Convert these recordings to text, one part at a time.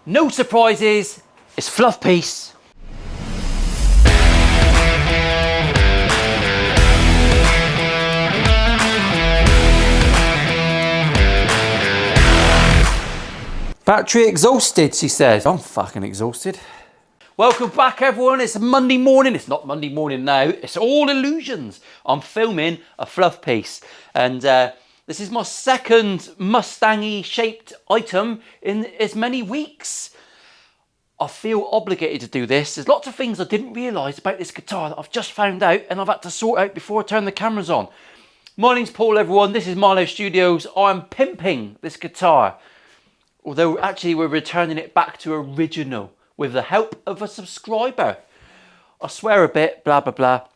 No surprises, it's fluff piece. Battery exhausted, she says. I'm fucking exhausted. Welcome back, everyone. It's Monday morning. It's not Monday morning now. It's all illusions. I'm filming a fluff piece. And this is my second Mustang-y shaped item in as many weeks. I feel obligated to do this. There's lots of things I didn't realise about this guitar that I've just found out and I've had to sort out before I turn the cameras on. My name's Paul, everyone. This is Milo Studios. I'm pimping this guitar. Although actually we're returning it back to original with the help of a subscriber. I swear a bit, blah, blah, blah.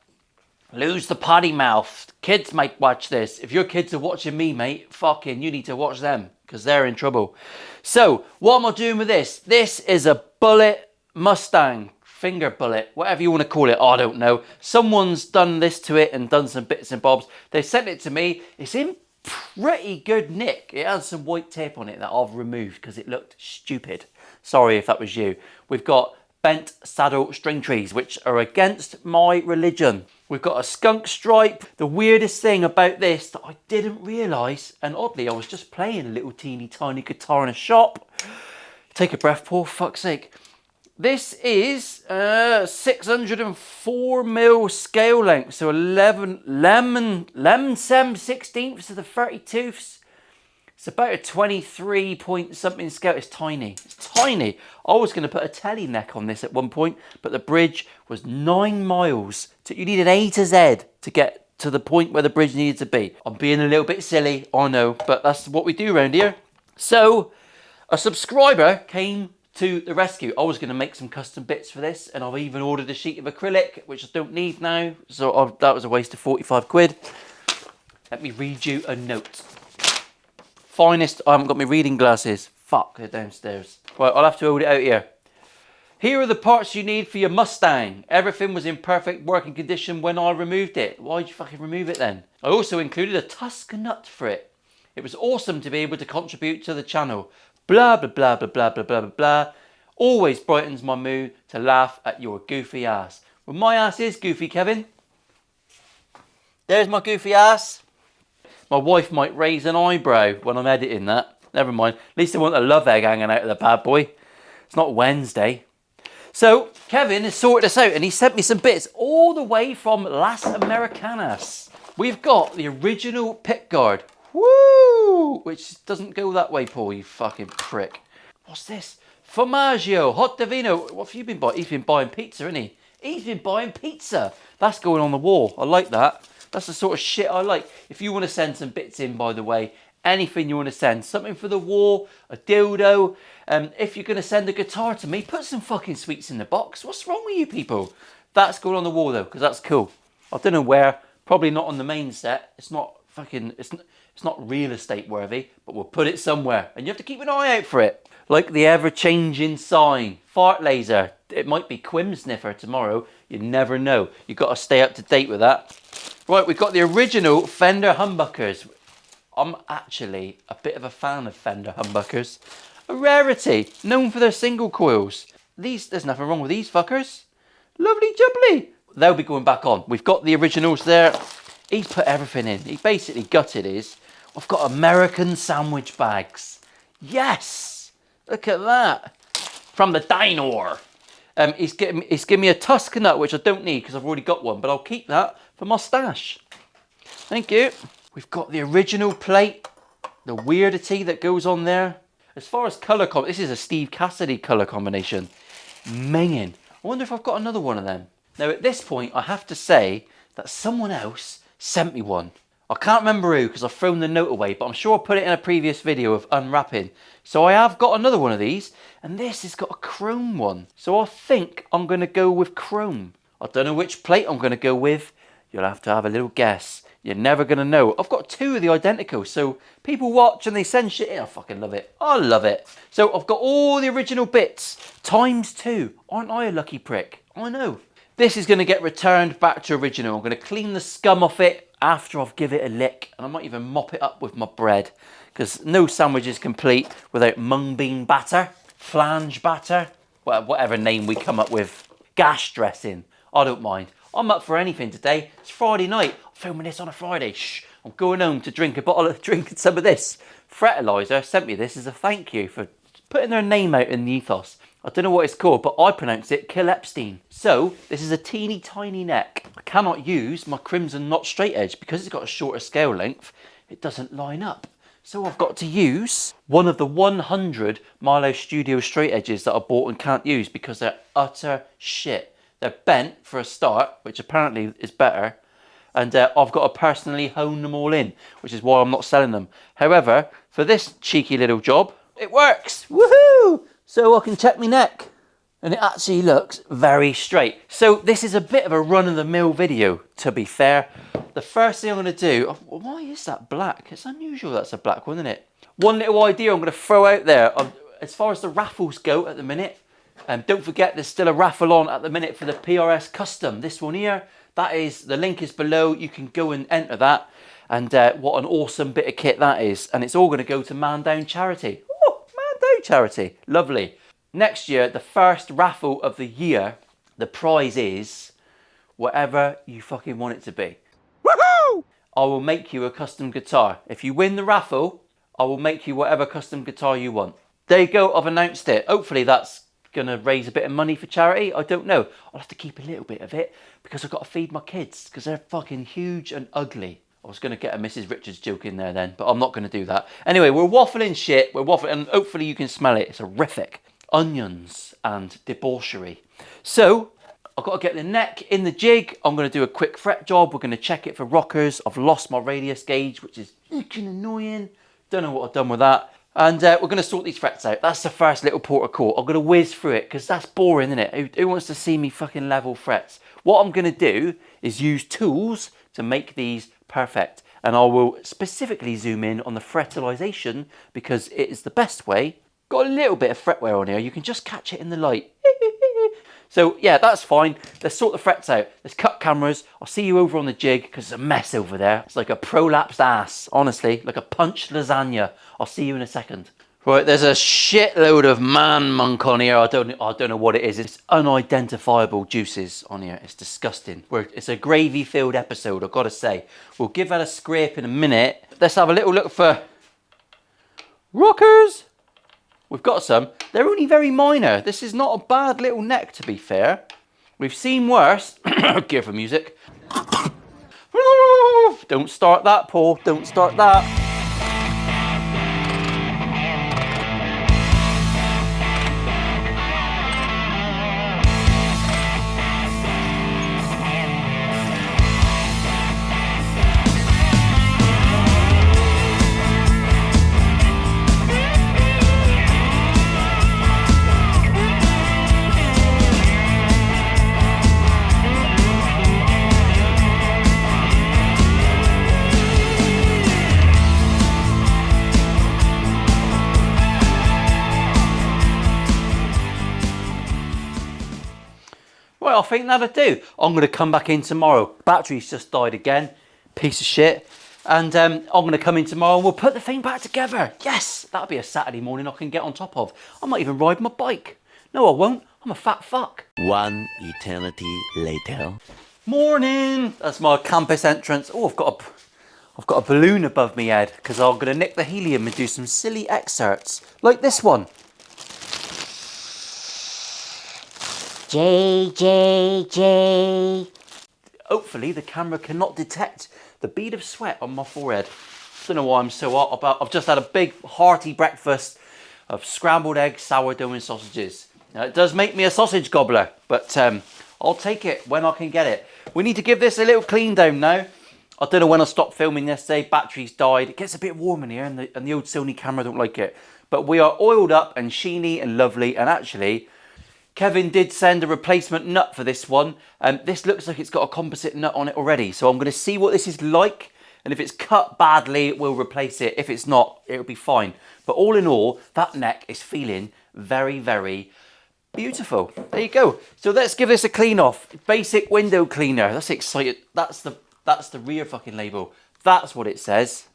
Lose the potty mouth. Kids might watch this. If your kids are watching me, mate, fucking you need to watch them because they're in trouble. So what am I doing with this? This is a bullet Mustang, finger bullet, whatever you want to call it. I don't know. Someone's done this to it and done some bits and bobs. They sent it to me. It's in pretty good nick. It has some white tape on it that I've removed because it looked stupid. Sorry if that was you. We've got bent saddle string trees, which are against my religion. We've got a skunk stripe. The weirdest thing about this that I didn't realise, and oddly I was just playing a little teeny tiny guitar in a shop. Take a breath, Paul, fuck's sake. This is 604mm scale length, so 11 7/16 to the 32ths. It's about a 23 point something scale. It's tiny. It's tiny. I was going to put a telly neck on this at one point, but the bridge was 9 miles. So you needed A to Z to get to the point where the bridge needed to be. I'm being a little bit silly, I know, but that's what we do around here. So a subscriber came to the rescue. I was going to make some custom bits for this, and I've even ordered a sheet of acrylic, which I don't need now, so that was a waste of 45 quid. Let me read you a note. Finest, I haven't got my reading glasses. Fuck, they're downstairs. Right, I'll have to hold it out here. Here are the parts you need for your Mustang. Everything was in perfect working condition when I removed it. Why'd you fucking remove it then? I also included a Tusker nut for it. It was awesome to be able to contribute to the channel. Blah, blah, blah, blah, blah, blah, blah, blah. Always brightens my mood to laugh at your goofy ass. Well, my ass is goofy, Kevin. There's my goofy ass. My wife might raise an eyebrow when I'm editing that. Never mind. At least I want a love egg hanging out of the bad boy. It's not Wednesday. So, Kevin has sorted us out and he sent me some bits all the way from Las Americanas. We've got the original Pickguard. Woo! Which doesn't go that way, Paul, you fucking prick. What's this? Formaggio, hot divino. What have you been buying? He's been buying pizza, isn't he? He's been buying pizza. That's going on the wall. I like that. That's the sort of shit I like. If you want to send some bits in, by the way, anything you want to send, something for the wall, a dildo. If you're going to send a guitar to me, put some fucking sweets in the box. What's wrong with you people? That's going on the wall though, because that's cool. I don't know where. Probably not on the main set. It's not fucking. It's not real estate worthy, but we'll put it somewhere, and you have to keep an eye out for it. Like the ever-changing sign, fart laser. It might be Quim Sniffer tomorrow. You never know. You've got to stay up to date with that. Right, we've got the original Fender humbuckers. I'm actually a bit of a fan of Fender humbuckers. A rarity, known for their single coils. There's nothing wrong with these fuckers. Lovely jubbly. They'll be going back on. We've got the originals there. He's put everything in. He basically gutted his. I've got American sandwich bags. Yes! Look at that. From the diner. He's given me a Tusker nut, which I don't need because I've already got one, but I'll keep that for my stash. Thank you. We've got the original plate, the weirdity that goes on there. As far as colour, this is a Steve Cassidy colour combination. Minging. I wonder if I've got another one of them. Now at this point, I have to say that someone else sent me one. I can't remember who because I've thrown the note away, but I'm sure I put it in a previous video of unwrapping. So I have got another one of these, and this has got a chrome one. So I think I'm going to go with chrome. I don't know which plate I'm going to go with. You'll have to have a little guess. You're never going to know. I've got two of the identical, so people watch and they send shit in. I fucking love it. I love it. So I've got all the original bits, ×2. Aren't I a lucky prick? I know. This is going to get returned back to original. I'm going to clean the scum off it after I've given it a lick, and I might even mop it up with my bread, because no sandwich is complete without mung bean batter. flange batter, well, whatever name we come up with, gash dressing. I don't mind. I'm up for anything today. It's Friday night. I'm filming this on a Friday. Shh. I'm going home to drink some of this. Fertilizer sent me this as a thank you for putting their name out in the ethos. I don't know what it's called, but I pronounce it Kill Epstein. So this is a teeny tiny neck. I cannot use my crimson knot straight edge because it's got a shorter scale length. It doesn't line up. So I've got to use one of the 100 Milo Studio straight edges that I bought and can't use because they're utter shit. They're bent for a start, which apparently is better. And I've got to personally hone them all in, which is why I'm not selling them. However, for this cheeky little job, it works. Woohoo! So I can check my neck. And it actually looks very straight. So this is a bit of a run-of-the-mill video, to be fair. The first thing I'm going to do... Why is that black? It's unusual that's a black one, isn't it? One little idea I'm going to throw out there. As far as the raffles go at the minute, don't forget there's still a raffle on at the minute for the PRS Custom. This one here, that is, the link is below. You can go and enter that. And what an awesome bit of kit that is. And it's all going to go to Man Down Charity. Oh, Man Down Charity. Lovely. Next year, the first raffle of the year, the prize is whatever you fucking want it to be. Woohoo! I will make you a custom guitar. If you win the raffle, I will make you whatever custom guitar you want. There you go, I've announced it. Hopefully that's going to raise a bit of money for charity. I don't know. I'll have to keep a little bit of it because I've got to feed my kids because they're fucking huge and ugly. I was going to get a Mrs. Richards joke in there then, but I'm not going to do that. Anyway, we're waffling shit. We're waffling, and hopefully you can smell it. It's horrific. Onions and debauchery. So I've got to get the neck in the jig. I'm going to do a quick fret job. We're going to check it for rockers. I've lost my radius gauge, which is fucking annoying. Don't know what I've done with that. And we're going to sort these frets out. That's the first little port of call. I'm going to whiz through it because that's boring, isn't it? Who wants to see me fucking level frets? What I'm going to do is use tools to make these perfect. And I will specifically zoom in on the frettilization because it is the best way. Got a little bit of fretwear on here. You can just catch it in the light. So yeah, that's fine. Let's sort the frets out. Let's cut cameras. I'll see you over on the jig because it's a mess over there. It's like a prolapsed ass, honestly, like a punched lasagna. I'll see you in a second. Right, there's a shitload of man monk on here. I don't know what it is. It's unidentifiable juices on here. It's disgusting. It's a gravy-filled episode, I've got to say. We'll give that a scrape in a minute. Let's have a little look for rockers. We've got some. They're only very minor. This is not a bad little neck, to be fair. We've seen worse. Gear for music. Don't start that, Paul. Don't start that. I think that'll do. I'm going to come back in tomorrow. Battery's just died again. Piece of shit. And I'm going to come in tomorrow and we'll put the thing back together. Yes, that'll be a Saturday morning I can get on top of. I might even ride my bike. No, I won't. I'm a fat fuck. One eternity later. Morning. That's my campus entrance. Oh, I've got a balloon above my head because I'm going to nick the helium and do some silly excerpts like this one. J, J, J. Hopefully the camera cannot detect the bead of sweat on my forehead. Don't know why I'm so hot about. I've just had a big hearty breakfast of scrambled eggs, sourdough and sausages. Now, it does make me a sausage gobbler, but I'll take it when I can get it. We need to give this a little clean down now. I don't know when I stopped filming yesterday. Battery's died. It gets a bit warm in here and the old Sony camera don't like it. But we are oiled up and sheeny and lovely, and actually Kevin did send a replacement nut for this one. This looks like it's got a composite nut on it already. So I'm going to see what this is like. And if it's cut badly, we'll replace it. If it's not, it'll be fine. But all in all, that neck is feeling very, very beautiful. There you go. So let's give this a clean off. Basic window cleaner. That's exciting. That's the rear fucking label. That's what it says.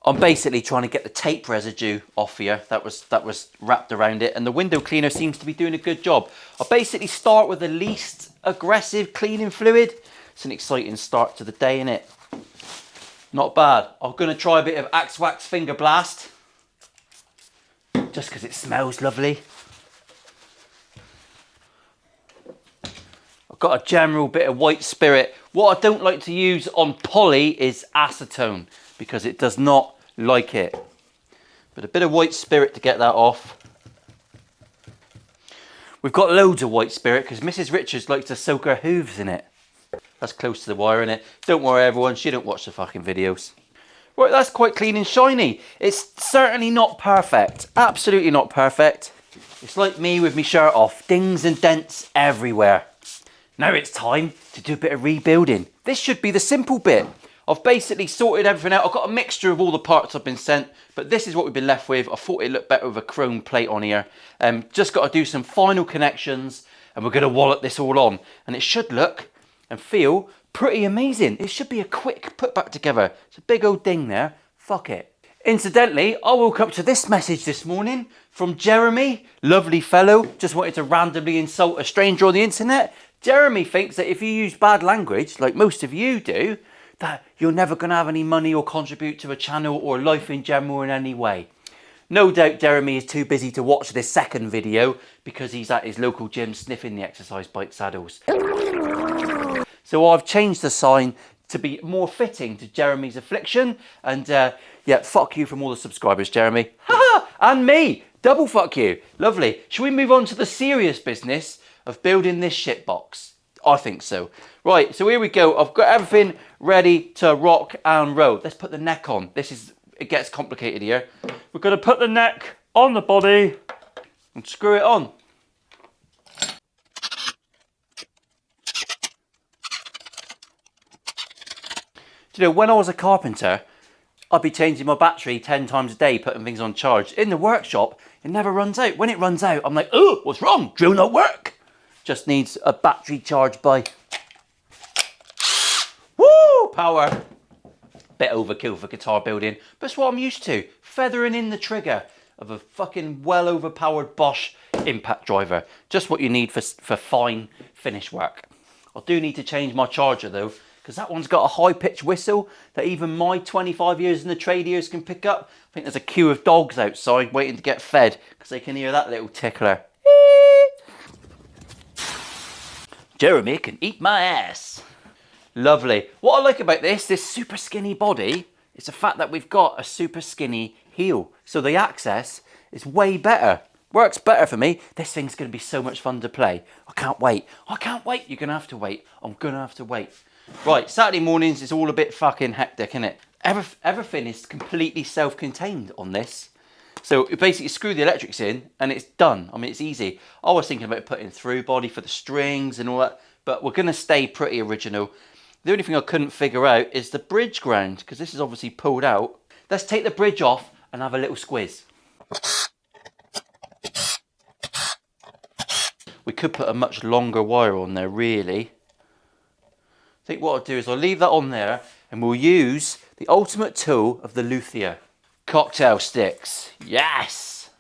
I'm basically trying to get the tape residue off here that was wrapped around it, and the window cleaner seems to be doing a good job. I'll basically start with the least aggressive cleaning fluid. It's an exciting start to the day, innit? Not bad. I'm going to try a bit of Axe Wax Finger Blast, just because it smells lovely. I've got a general bit of white spirit. What I don't like to use on poly is acetone, because it does not like it. But a bit of white spirit to get that off. We've got loads of white spirit because Mrs. Richards likes to soak her hooves in it. That's close to the wire, innit? Don't worry everyone, she don't watch the fucking videos. Right, that's quite clean and shiny. It's certainly not perfect. Absolutely not perfect. It's like me with my shirt off. Dings and dents everywhere. Now it's time to do a bit of rebuilding. This should be the simple bit. I've basically sorted everything out. I've got a mixture of all the parts I've been sent, but this is what we've been left with. I thought it looked better with a chrome plate on here. Just got to do some final connections, and we're going to wallop this all on. And it should look and feel pretty amazing. It should be a quick put back together. It's a big old ding there. Fuck it. Incidentally, I woke up to this message this morning from Jeremy. Lovely fellow. Just wanted to randomly insult a stranger on the internet. Jeremy thinks that if you use bad language, like most of you do, that you're never going to have any money or contribute to a channel or life in general in any way. No doubt Jeremy is too busy to watch this second video because he's at his local gym sniffing the exercise bike saddles. So I've changed the sign to be more fitting to Jeremy's affliction. And yeah, fuck you from all the subscribers, Jeremy. Ha! And me! Double fuck you. Lovely. Shall we move on to the serious business of building this shitbox? I think so. Right, so here we go. I've got everything ready to rock and roll. Let's put the neck on. It gets complicated here. We're going to put the neck on the body and screw it on. You know, when I was a carpenter, I'd be changing my battery 10 times a day, putting things on charge. In the workshop, it never runs out. When it runs out, I'm like, oh, what's wrong? Drill not work. Just needs a battery charge by... Woo! Power. Bit overkill for guitar building, but it's what I'm used to. Feathering in the trigger of a fucking well overpowered Bosch impact driver. Just what you need for fine finish work. I do need to change my charger though, because that one's got a high pitched whistle that even my 25 years in the trade ears can pick up. I think there's a queue of dogs outside waiting to get fed because they can hear that little tickler. Jeremy can eat my ass. Lovely. What I like about this super skinny body, is the fact that we've got a super skinny heel. So the access is way better. Works better for me. This thing's going to be so much fun to play. I can't wait. I can't wait. You're going to have to wait. I'm going to have to wait. Right, Saturday mornings is all a bit fucking hectic, isn't it? Everything is completely self-contained on this. So you basically screw the electrics in and it's done. I mean, it's easy. I was thinking about putting through body for the strings and all that, but we're going to stay pretty original. The only thing I couldn't figure out is the bridge ground, because this is obviously pulled out. Let's take the bridge off and have a little squiz. We could put a much longer wire on there, really. I think what I'll do is I'll leave that on there and we'll use the ultimate tool of the Luthier. Cocktail sticks. Yes!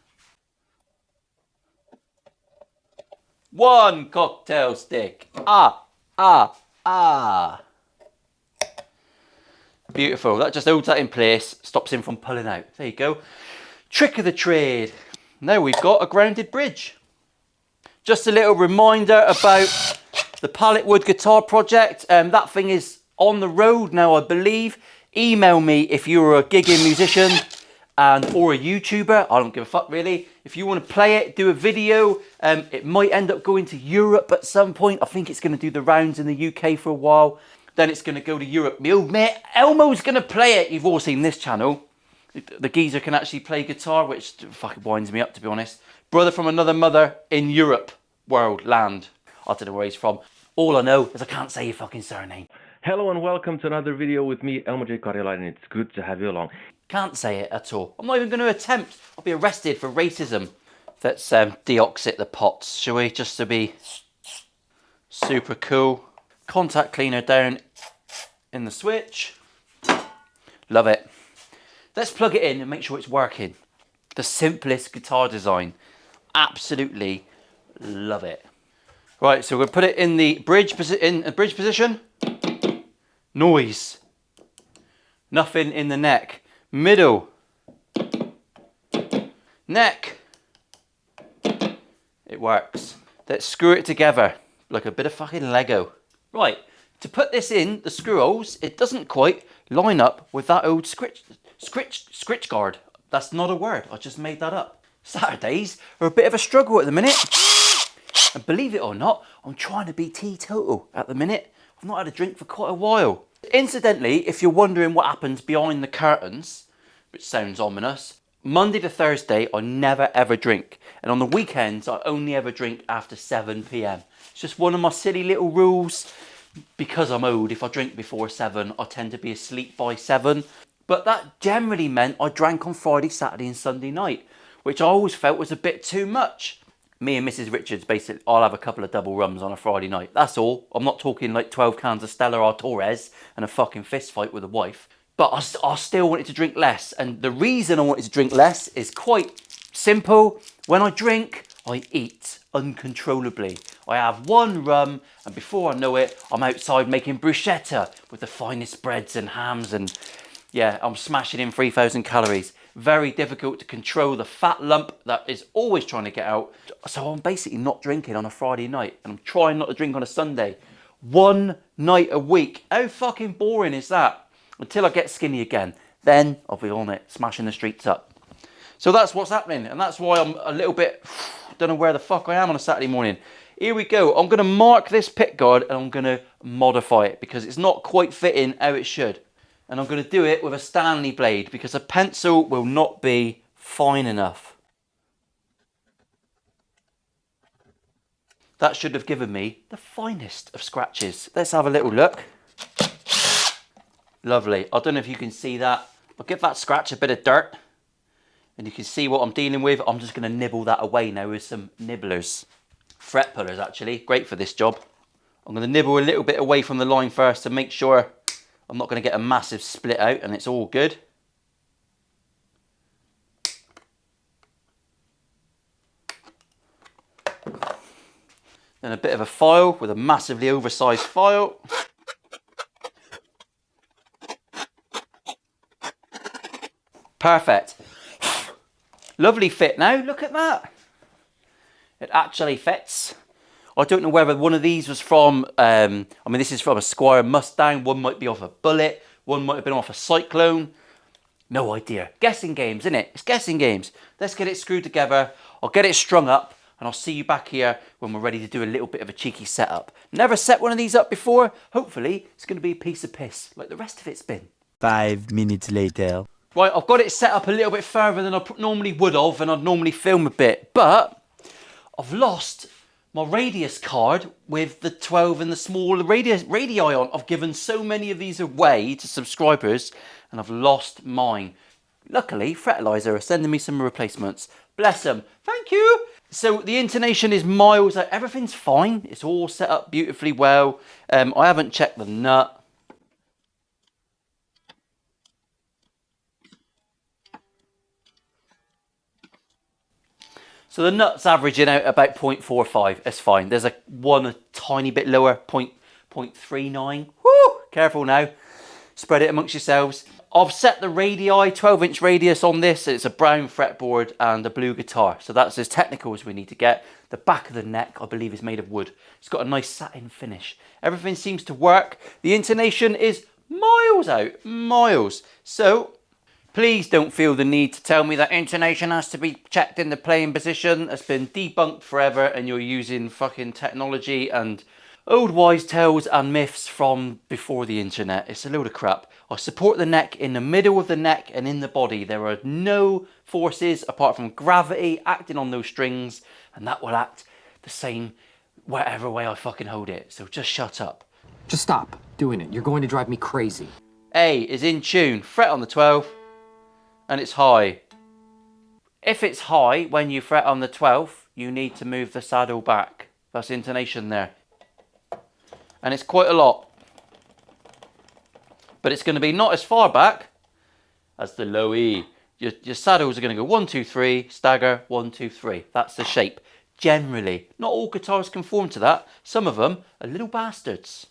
One cocktail stick. Ah, ah, ah. Beautiful. That just holds that in place, stops him from pulling out. There you go. Trick of the trade. Now we've got a grounded bridge. Just a little reminder about the pallet wood guitar project. That thing is on the road now, I believe. Email me if you're a gigging musician or a YouTuber. I don't give a fuck really. If you want to play it, do a video. It might end up going to Europe at some point. I think it's going to do the rounds in the UK for a while. Then it's going to go to Europe. My old mate Elmo's going to play it. You've all seen this channel. The geezer can actually play guitar, which fucking winds me up, to be honest. Brother from another mother in Europe, world, land. I don't know where he's from. All I know is I can't say your fucking surname. Hello and welcome to another video with me, Elmo J. Cardiolite, and it's good to have you along. Can't say it at all. I'm not even going to attempt. I'll be arrested for racism. Let's deoxit the pots, shall we? Just to be super cool. Contact cleaner down in the switch. Love it. Let's plug it in and make sure it's working. The simplest guitar design. Absolutely love it. Right, so we're going to put it in the bridge position. Noise. Nothing in the neck. Middle. Neck. It works. Let's screw it together like a bit of fucking Lego. Right, to put this in, the screw holes, it doesn't quite line up with that old scritch guard. That's not a word, I just made that up. Saturdays are a bit of a struggle at the minute. And believe it or not, I'm trying to be teetotal at the minute. I've not had a drink for quite a while. Incidentally, if you're wondering what happens behind the curtains, which sounds ominous, Monday to Thursday, I never ever drink. And on the weekends, I only ever drink after 7 p.m. It's just one of my silly little rules. Because I'm old, if I drink before 7, I tend to be asleep by 7. But that generally meant I drank on Friday, Saturday and Sunday night, which I always felt was a bit too much. Me and Mrs. Richards, basically, I'll have a couple of double rums on a Friday night. That's all. I'm not talking like 12 cans of Stella Artois and a fucking fist fight with a wife. But I still wanted to drink less. And the reason I wanted to drink less is quite simple. When I drink, I eat uncontrollably. I have one rum and before I know it, I'm outside making bruschetta with the finest breads and hams and yeah, I'm smashing in 3,000 calories. Very difficult to control the fat lump that is always trying to get out. So I'm basically not drinking on a Friday night and I'm trying not to drink on a Sunday. One night a week. How fucking boring is that? Until I get skinny again. Then I'll be on it, smashing the streets up. So that's what's happening and that's why I'm a little bit, don't know where the fuck I am on a Saturday morning. Here we go. I'm going to mark this pickguard and I'm going to modify it because it's not quite fitting how it should. And I'm going to do it with a Stanley blade because a pencil will not be fine enough. That should have given me the finest of scratches. Let's have a little look. Lovely. I don't know if you can see that. I'll give that scratch a bit of dirt. And you can see what I'm dealing with. I'm just going to nibble that away now with some nibblers. Fret pullers actually. Great for this job. I'm going to nibble a little bit away from the line first to make sure I'm not going to get a massive split out and it's all good. Then a bit of a file with a massively oversized file. Perfect. Lovely fit now, look at that. It actually fits. I don't know whether one of these was from, I mean this is from a Squier Mustang, one might be off a Bullet, one might have been off a Cyclone. No idea. Guessing games, innit? It's guessing games. Let's get it screwed together. I'll get it strung up and I'll see you back here when we're ready to do a little bit of a cheeky setup. Never set one of these up before. Hopefully it's going to be a piece of piss like the rest of it's been. 5 minutes later. Right, I've got it set up a little bit further than I normally would have and I'd normally film a bit, but I've lost my radius card with the 12 and the small radii on. I've given so many of these away to subscribers and I've lost mine. Luckily, Fertilizer are sending me some replacements. Bless them. Thank you. So the intonation is miles out. Everything's fine. It's all set up beautifully well. I haven't checked the nut. So the nut's averaging out about 0.45. That's fine. There's a tiny bit lower, 0.39. Woo! Careful now. Spread it amongst yourselves. I've set the radii, 12-inch radius on this. It's a brown fretboard and a blue guitar. So that's as technical as we need to get. The back of the neck, I believe, is made of wood. It's got a nice satin finish. Everything seems to work. The intonation is miles out. Miles. So please don't feel the need to tell me that intonation has to be checked in the playing position. It's been debunked forever and you're using fucking technology and old wise tales and myths from before the internet. It's a load of crap. I support the neck in the middle of the neck and in the body. There are no forces apart from gravity acting on those strings and that will act the same whatever way I fucking hold it. So just shut up. Just stop doing it. You're going to drive me crazy. A is in tune. Fret on the 12. And it's high. If it's high when you fret on the 12th, you need to move the saddle back. That's intonation there. And it's quite a lot. But it's going to be not as far back as the low E. Your saddles are going to go 1, 2, 3, stagger, 1, 2, 3. That's the shape. Generally, not all guitars conform to that. Some of them are little bastards.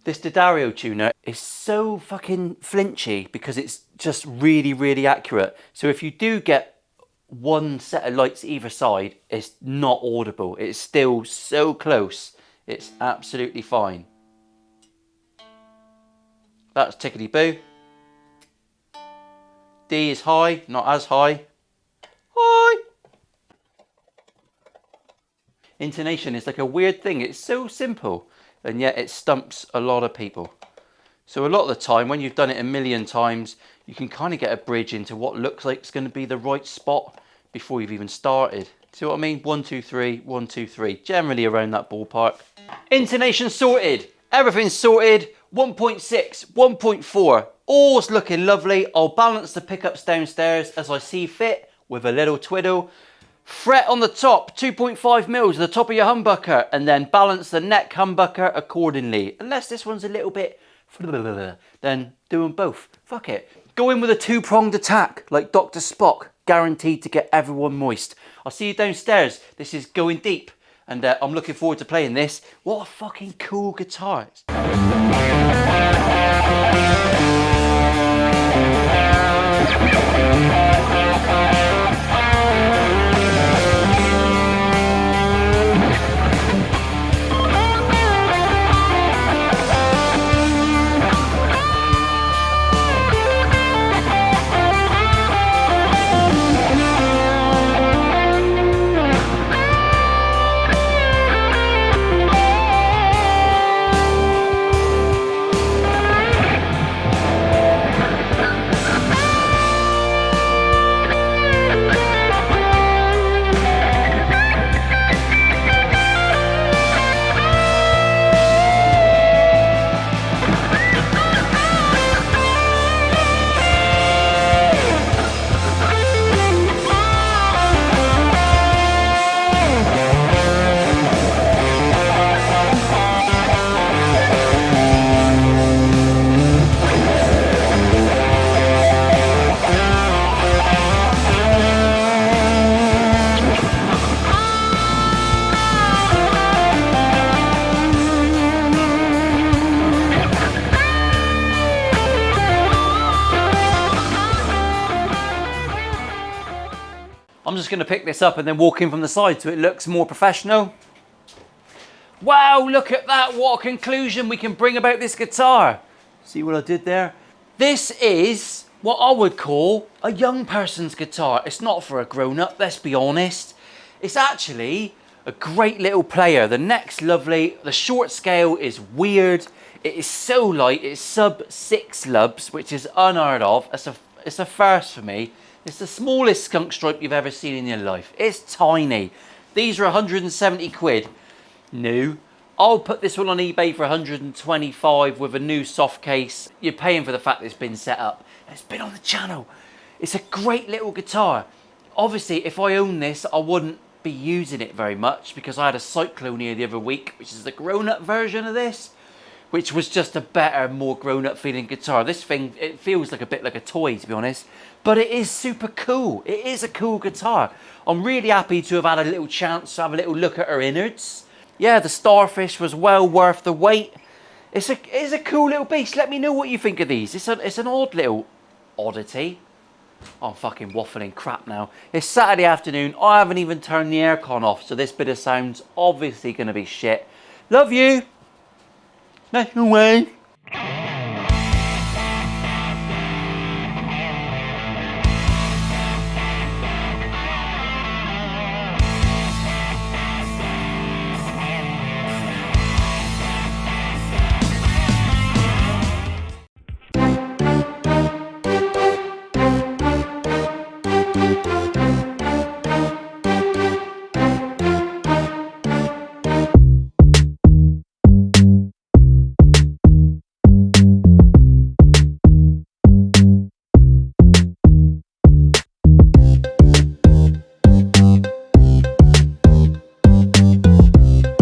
This D'Addario tuner is so fucking flinchy because it's just really, really accurate. So if you do get one set of lights either side, it's not audible. It's still so close. It's absolutely fine. That's tickety boo. D is high, not as high. High. Intonation is like a weird thing. It's so simple, and yet it stumps a lot of people. So a lot of the time, when you've done it a million times, you can kind of get a bridge into what looks like it's going to be the right spot before you've even started. See what I mean? 1, 2, 3, 1, 2, 3. Generally around that ballpark. Intonation sorted. Everything's sorted. 1.6, 1.4. All's looking lovely. I'll balance the pickups downstairs as I see fit with a little twiddle. Fret on the top, 2.5 mils, the top of your humbucker, and then balance the neck humbucker accordingly. Unless this one's a little bit, then do them both. Fuck it. Go in with a two-pronged attack, like Dr. Spock, guaranteed to get everyone moist. I'll see you downstairs. This is Going Deep, and I'm looking forward to playing this. What a fucking cool guitar. I'm just going to pick this up and then walk in from the side so it looks more professional. Wow, look at that. What a conclusion we can bring about this guitar. See what I did there? This is what I would call a young person's guitar. It's not for a grown-up, let's be honest. It's actually a great little player. The neck's lovely. The short scale is weird. It is so light. It's sub 6 lubs, which is unheard of. It's a first for me. It's the smallest skunk stripe you've ever seen in your life. It's tiny. These are 170 quid. New. I'll put this one on eBay for 125 with a new soft case. You're paying for the fact that it's been set up. It's been on the channel. It's a great little guitar. Obviously, if I owned this, I wouldn't be using it very much because I had a Cyclone here the other week, which is the grown-up version of this, which was just a better, more grown-up feeling guitar. This thing, it feels like a bit like a toy, to be honest. But it is super cool. It is a cool guitar. I'm really happy to have had a little chance to have a little look at her innards. Yeah, the Starfish was well worth the wait. It's a cool little beast. Let me know what you think of these. It's an odd little oddity. I'm fucking waffling crap now. It's Saturday afternoon. I haven't even turned the aircon off, so this bit of sound's obviously going to be shit. Love you. No way.